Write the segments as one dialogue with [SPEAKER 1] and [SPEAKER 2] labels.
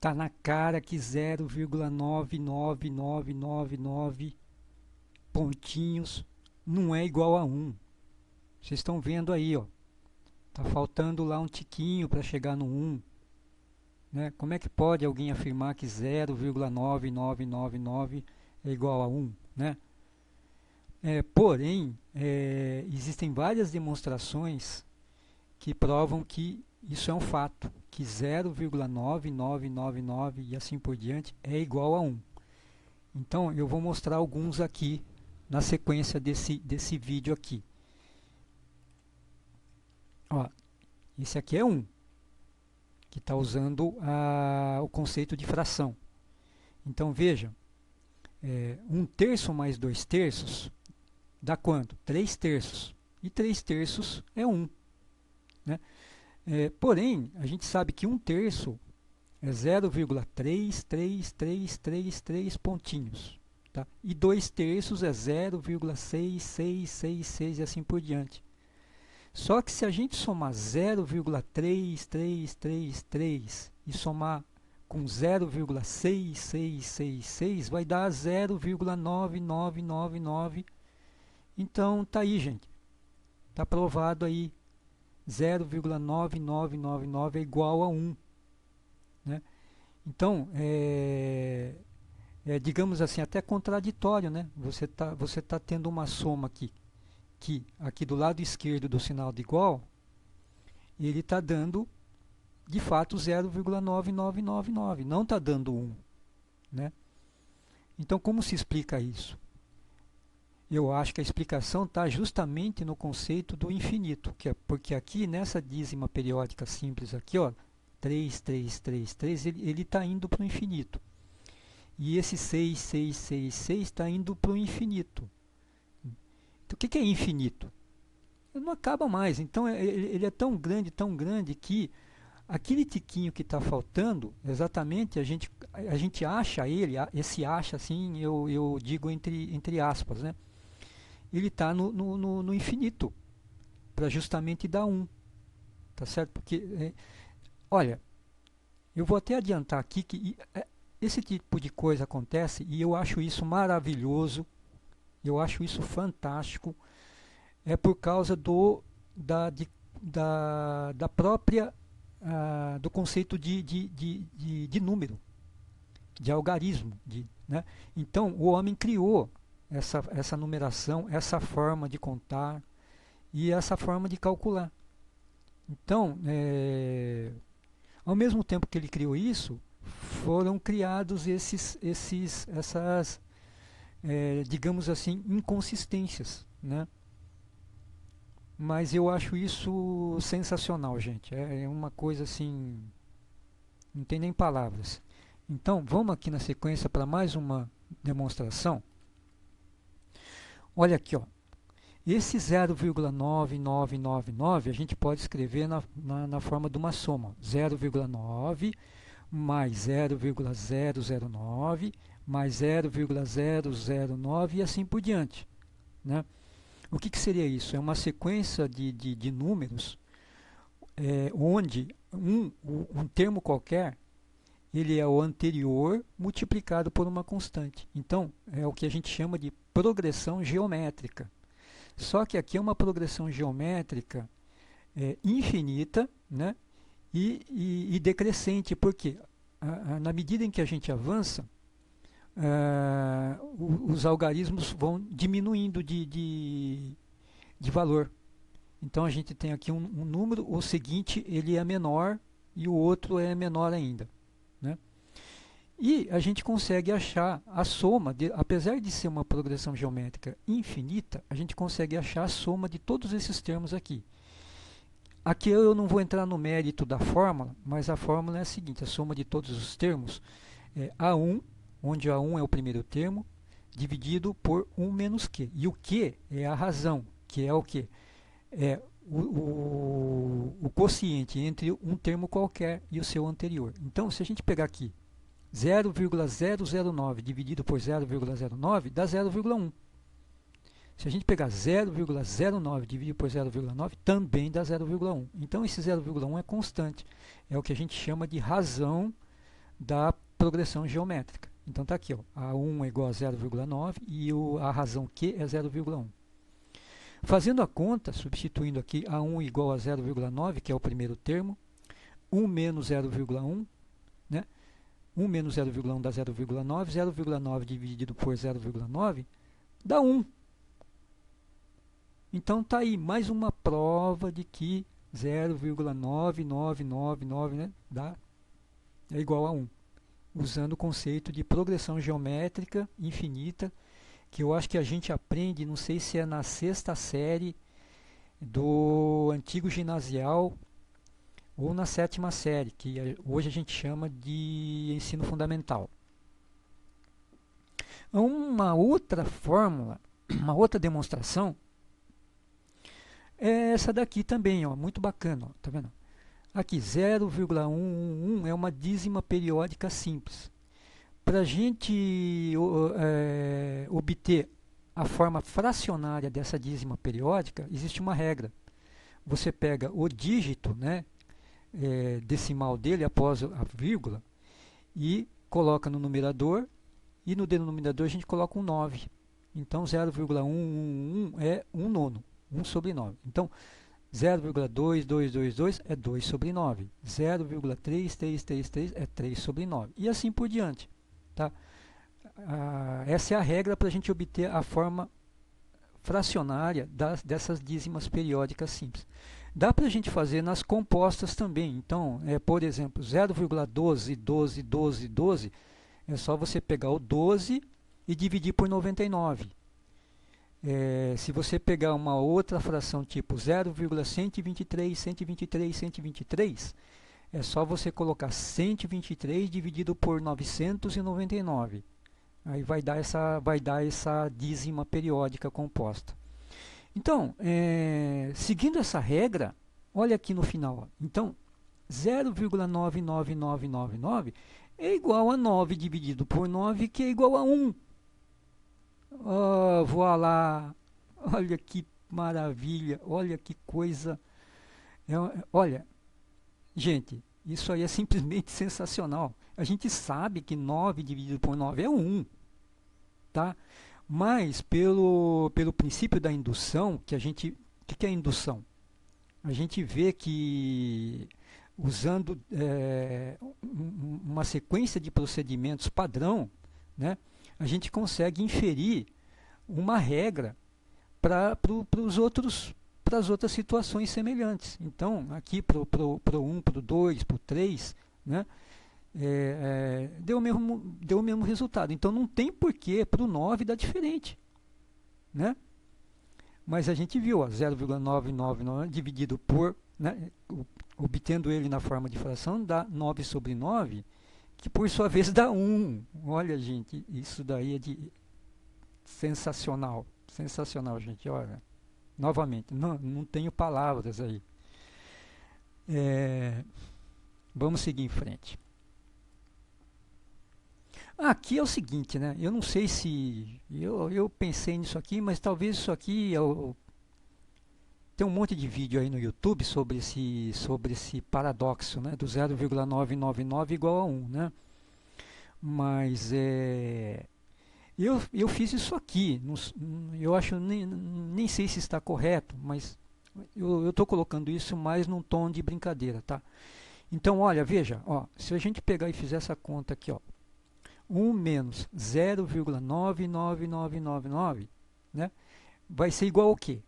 [SPEAKER 1] Tá na cara que 0,99999 pontinhos não é igual a 1. Vocês estão vendo aí, ó. Tá faltando lá um tiquinho para chegar no 1. Né? Como é que pode alguém afirmar que 0,9999 é igual a 1? Né? Porém, existem várias demonstrações que provam que isso é um fato, que 0,9999 e assim por diante é igual a 1. Então, eu vou mostrar alguns aqui na sequência desse vídeo aqui. Ó, esse aqui é 1, que está usando o conceito de fração. Então, veja, 1/3 mais 2/3 dá quanto? 3/3. E 3/3 é 1. Né? Porém, a gente sabe que 1/3 é 0,3333 pontinhos. Tá? E 2/3 é 0,6666 e assim por diante. Só que se a gente somar 0,3333 e somar com 0,6666 vai dar 0,9999. Então tá aí, gente. Tá provado aí. 0,9999 é igual a 1. Né? Então, digamos assim, até contraditório, né? Você tá tendo uma soma aqui, que aqui do lado esquerdo do sinal de igual, ele está dando, de fato, 0,9999, não está dando 1. Né? Então, como se explica isso? Eu acho que a explicação está justamente no conceito do infinito, porque aqui nessa dízima periódica simples aqui, ó, 3333, ele está indo para o infinito. E esse 6666 está indo para o infinito. Então, o que é infinito? Ele não acaba mais. Então, ele é tão grande que aquele tiquinho que está faltando, exatamente, a gente acha ele, esse acha assim, eu digo entre aspas, né? Ele está no infinito, para justamente dar 1. Tá certo? Porque, olha, eu vou até adiantar aqui que esse tipo de coisa acontece e eu acho isso maravilhoso, eu acho isso fantástico, é por causa da própria, do conceito de número, de algarismo. Né? Então, o homem criou essa numeração, essa forma de contar e essa forma de calcular. Então, ao mesmo tempo que ele criou isso, foram criados essas, digamos assim, inconsistências, né? Mas eu acho isso sensacional, gente. É uma coisa assim, não tem nem palavras. Então, vamos aqui na sequência para mais uma demonstração. Olha aqui, ó. Esse 0,9999 a gente pode escrever na forma de uma soma. 0,9 mais 0,009 mais 0,009 e assim por diante. Né? O que seria isso? É uma sequência de números onde um termo qualquer ele é o anterior multiplicado por uma constante. Então, é o que a gente chama de progressão geométrica. Só que aqui é uma progressão geométrica infinita, né? e decrescente, porque na medida em que a gente avança, os algarismos vão diminuindo de valor. Então a gente tem aqui um número, o seguinte ele é menor e o outro é menor ainda. Né? E a gente consegue achar a soma, apesar de ser uma progressão geométrica infinita, a gente consegue achar a soma de todos esses termos aqui. Aqui eu não vou entrar no mérito da fórmula, mas a fórmula é a seguinte, a soma de todos os termos é A1, onde A1 é o primeiro termo, dividido por 1 menos Q. E o Q é a razão, que é o quê? É o quociente entre um termo qualquer e o seu anterior. Então, se a gente pegar aqui 0,009 dividido por 0,09 dá 0,1. Se a gente pegar 0,09 dividido por 0,9 também dá 0,1. Então esse 0,1 é constante. É o que a gente chama de razão da progressão geométrica. Então está aqui, ó, A1 é igual a 0,9 e a razão Q é 0,1. Fazendo a conta, substituindo aqui A1 igual a 0,9, que é o primeiro termo, 1 menos 0,1, né? 1 menos 0,1 dá 0,9, 0,9 dividido por 0,9 dá 1. Então está aí mais uma prova de que 0,9999, né, é igual a 1, usando o conceito de progressão geométrica infinita, que eu acho que a gente aprende, não sei se é na 6ª série do antigo ginasial ou na 7ª série, que hoje a gente chama de ensino fundamental. Uma outra fórmula, uma outra demonstração, é essa daqui também, ó, muito bacana, ó, tá vendo? Aqui, 0,111 é uma dízima periódica simples. Para a gente obter a forma fracionária dessa dízima periódica, existe uma regra. Você pega o dígito, né, decimal dele após a vírgula e coloca no numerador, e no denominador a gente coloca um 9. Então 0,111 é 1 nono, 1 sobre 9. Então 0,2222 é 2 sobre 9. 0,3333 é 3 sobre 9. E assim por diante. Tá? Essa é a regra para a gente obter a forma fracionária dessas dízimas periódicas simples. Dá para a gente fazer nas compostas também. Então, por exemplo, 0,121212 é só você pegar o 12 e dividir por 99. Se você pegar uma outra fração tipo 0,123, 123, 123, é só você colocar 123 dividido por 999. Aí vai dar essa dízima periódica composta. Então, seguindo essa regra, olha aqui no final. Ó. Então, 0,99999 é igual a 9 dividido por 9, que é igual a 1. Oh, voilá! Olha que maravilha, olha que coisa. Olha, gente, isso aí é simplesmente sensacional. A gente sabe que 9 dividido por 9 é 1, tá? Mas pelo princípio da indução, que é a indução? A gente vê que usando uma sequência de procedimentos padrão, né, a gente consegue inferir uma regra para as outras situações semelhantes. Então, aqui para o 1, para o 2, para o 3, né, deu o mesmo resultado. Então, não tem porquê para o 9 dar diferente. Né? Mas a gente viu, 0,999 dividido por, né, obtendo ele na forma de fração, dá 9 sobre 9, que por sua vez dá 1. Olha, gente, isso daí é sensacional. Sensacional, gente. Olha, novamente, não tenho palavras aí. Vamos seguir em frente. Aqui é o seguinte, né? Eu não sei se... Eu pensei nisso aqui, mas talvez isso aqui... Tem um monte de vídeo aí no YouTube sobre esse paradoxo, né? Do 0,999 igual a 1, né? Mas eu fiz isso aqui. Eu acho, nem sei se está correto, mas eu estou colocando isso mais num tom de brincadeira, tá? Então, olha, veja, ó, se a gente pegar e fizer essa conta aqui, ó, 1 menos 0,99999, né, vai ser igual ao quê?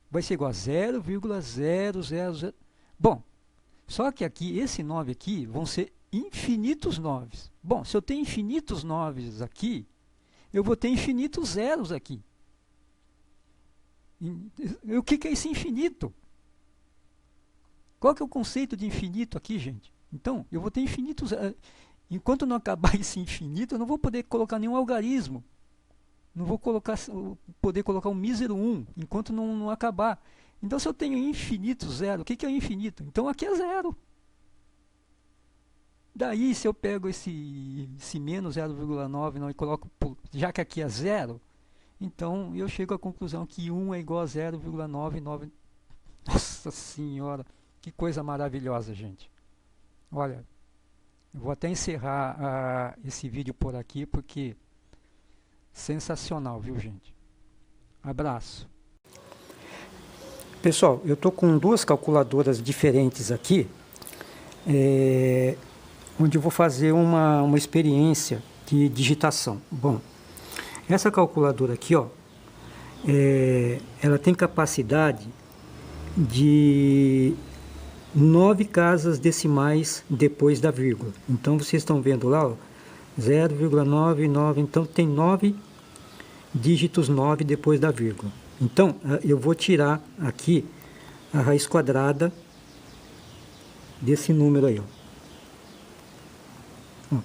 [SPEAKER 1] Vai ser igual a 0,000. Bom, só que aqui, esse 9 aqui, vão ser infinitos 9. Bom, se eu tenho infinitos 9 aqui, eu vou ter infinitos zeros aqui. E o que é esse infinito? Qual que é o conceito de infinito aqui, gente? Então, eu vou ter infinitos... Enquanto não acabar esse infinito, eu não vou poder colocar nenhum algarismo. Não vou poder colocar um mísero 1, enquanto não acabar. Então, se eu tenho infinito zero, o que é o infinito? Então, aqui é zero. Daí, se eu pego esse menos 0,9 e coloco, já que aqui é zero, então eu chego à conclusão que 1 é igual a 0,99. Nossa Senhora, que coisa maravilhosa, gente. Olha, Eu vou até encerrar esse vídeo por aqui, porque sensacional, viu, gente? Abraço. Pessoal, eu estou com duas calculadoras diferentes aqui, onde eu vou fazer uma experiência de digitação. Bom, essa calculadora aqui, ó, ela tem capacidade de 9 casas decimais depois da vírgula. Então vocês estão vendo lá, ó, 0,99, então tem 9 dígitos 9 depois da vírgula. Então eu vou tirar aqui a raiz quadrada desse número aí, ó.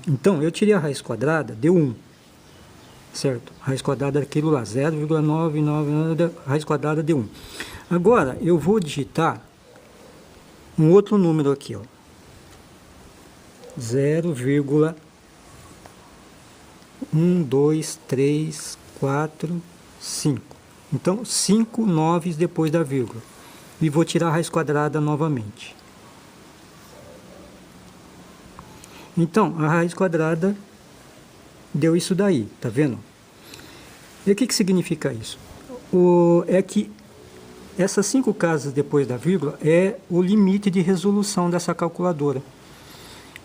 [SPEAKER 1] Então eu tirei a raiz quadrada, deu 1, certo? A raiz quadrada daquilo lá, 0,999, raiz quadrada deu 1. Agora eu vou digitar um outro número aqui, ó, 0,12345. Então 5 noves depois da vírgula, e vou tirar a raiz quadrada novamente. Então a raiz quadrada deu isso daí, tá vendo? E o que significa isso? É que essas 5 casas depois da vírgula é o limite de resolução dessa calculadora.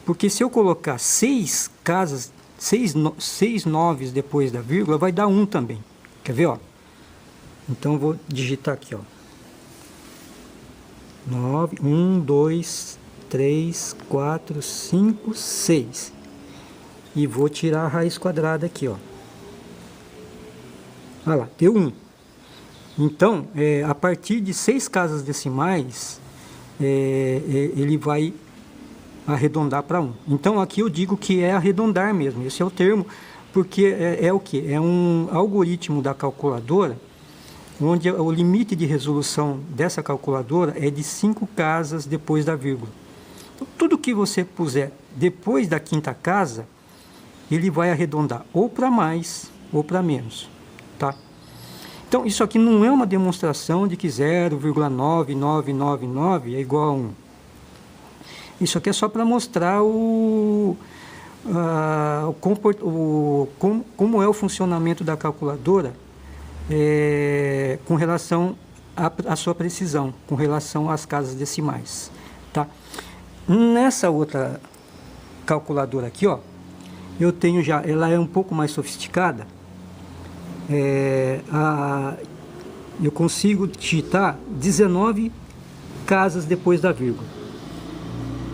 [SPEAKER 1] Porque se eu colocar 6 casas, 6 noves depois da vírgula, vai dar 1 também. Quer ver, ó? Então eu vou digitar aqui, ó. 9, 1, 2, 3, 4, 5, 6. E vou tirar a raiz quadrada aqui, ó. Olha lá, deu 1. Então, a partir de 6 casas decimais, ele vai arredondar para 1. Então, aqui eu digo que é arredondar mesmo. Esse é o termo, porque é o que? É um algoritmo da calculadora, onde o limite de resolução dessa calculadora é de 5 casas depois da vírgula. Então, tudo que você puser depois da 5ª casa, ele vai arredondar ou para mais ou para menos, tá? Então, isso aqui não é uma demonstração de que 0,9999 é igual a 1. Isso aqui é só para mostrar como é o funcionamento da calculadora com relação à sua precisão, com relação às casas decimais, tá? Nessa outra calculadora aqui, ó, eu tenho já, ela é um pouco mais sofisticada. Eu consigo digitar 19 casas depois da vírgula,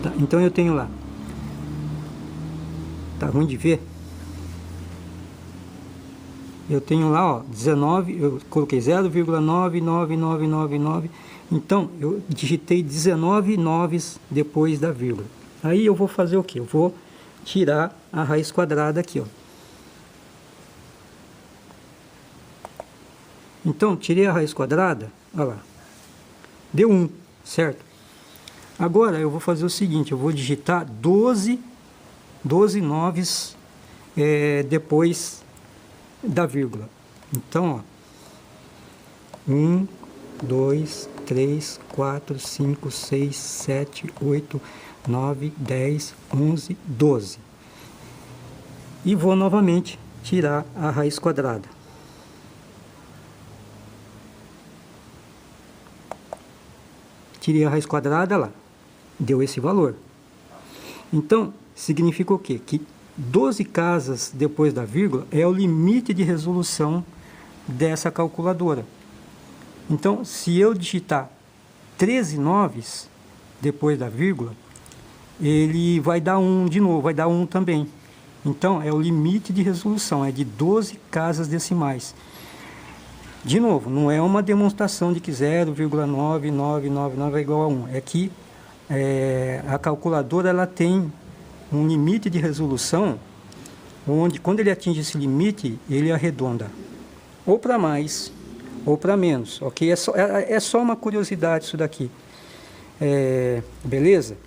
[SPEAKER 1] tá? Então eu tenho lá, tá ruim de ver, eu tenho lá, ó, 19, eu coloquei 0,99999, então eu digitei 19 noves depois da vírgula. Aí eu vou fazer o que? Eu vou tirar a raiz quadrada aqui, ó. Então, tirei a raiz quadrada, olha lá, deu 1, certo? Agora eu vou fazer o seguinte, eu vou digitar 12 noves depois da vírgula. Então, ó, 1, 2, 3, 4, 5, 6, 7, 8, 9, 10, 11, 12. E vou novamente tirar a raiz quadrada. Tirei a raiz quadrada lá, deu esse valor. Então, significa o quê? Que 12 casas depois da vírgula é o limite de resolução dessa calculadora. Então, se eu digitar 13 noves depois da vírgula, ele vai dar 1 de novo, vai dar 1 também. Então, é o limite de resolução, é de 12 casas decimais. De novo, não é uma demonstração de que 0,9999 é igual a 1. É que a calculadora ela tem um limite de resolução, onde quando ele atinge esse limite, ele arredonda ou para mais ou para menos, ok? É só uma curiosidade isso daqui. Beleza?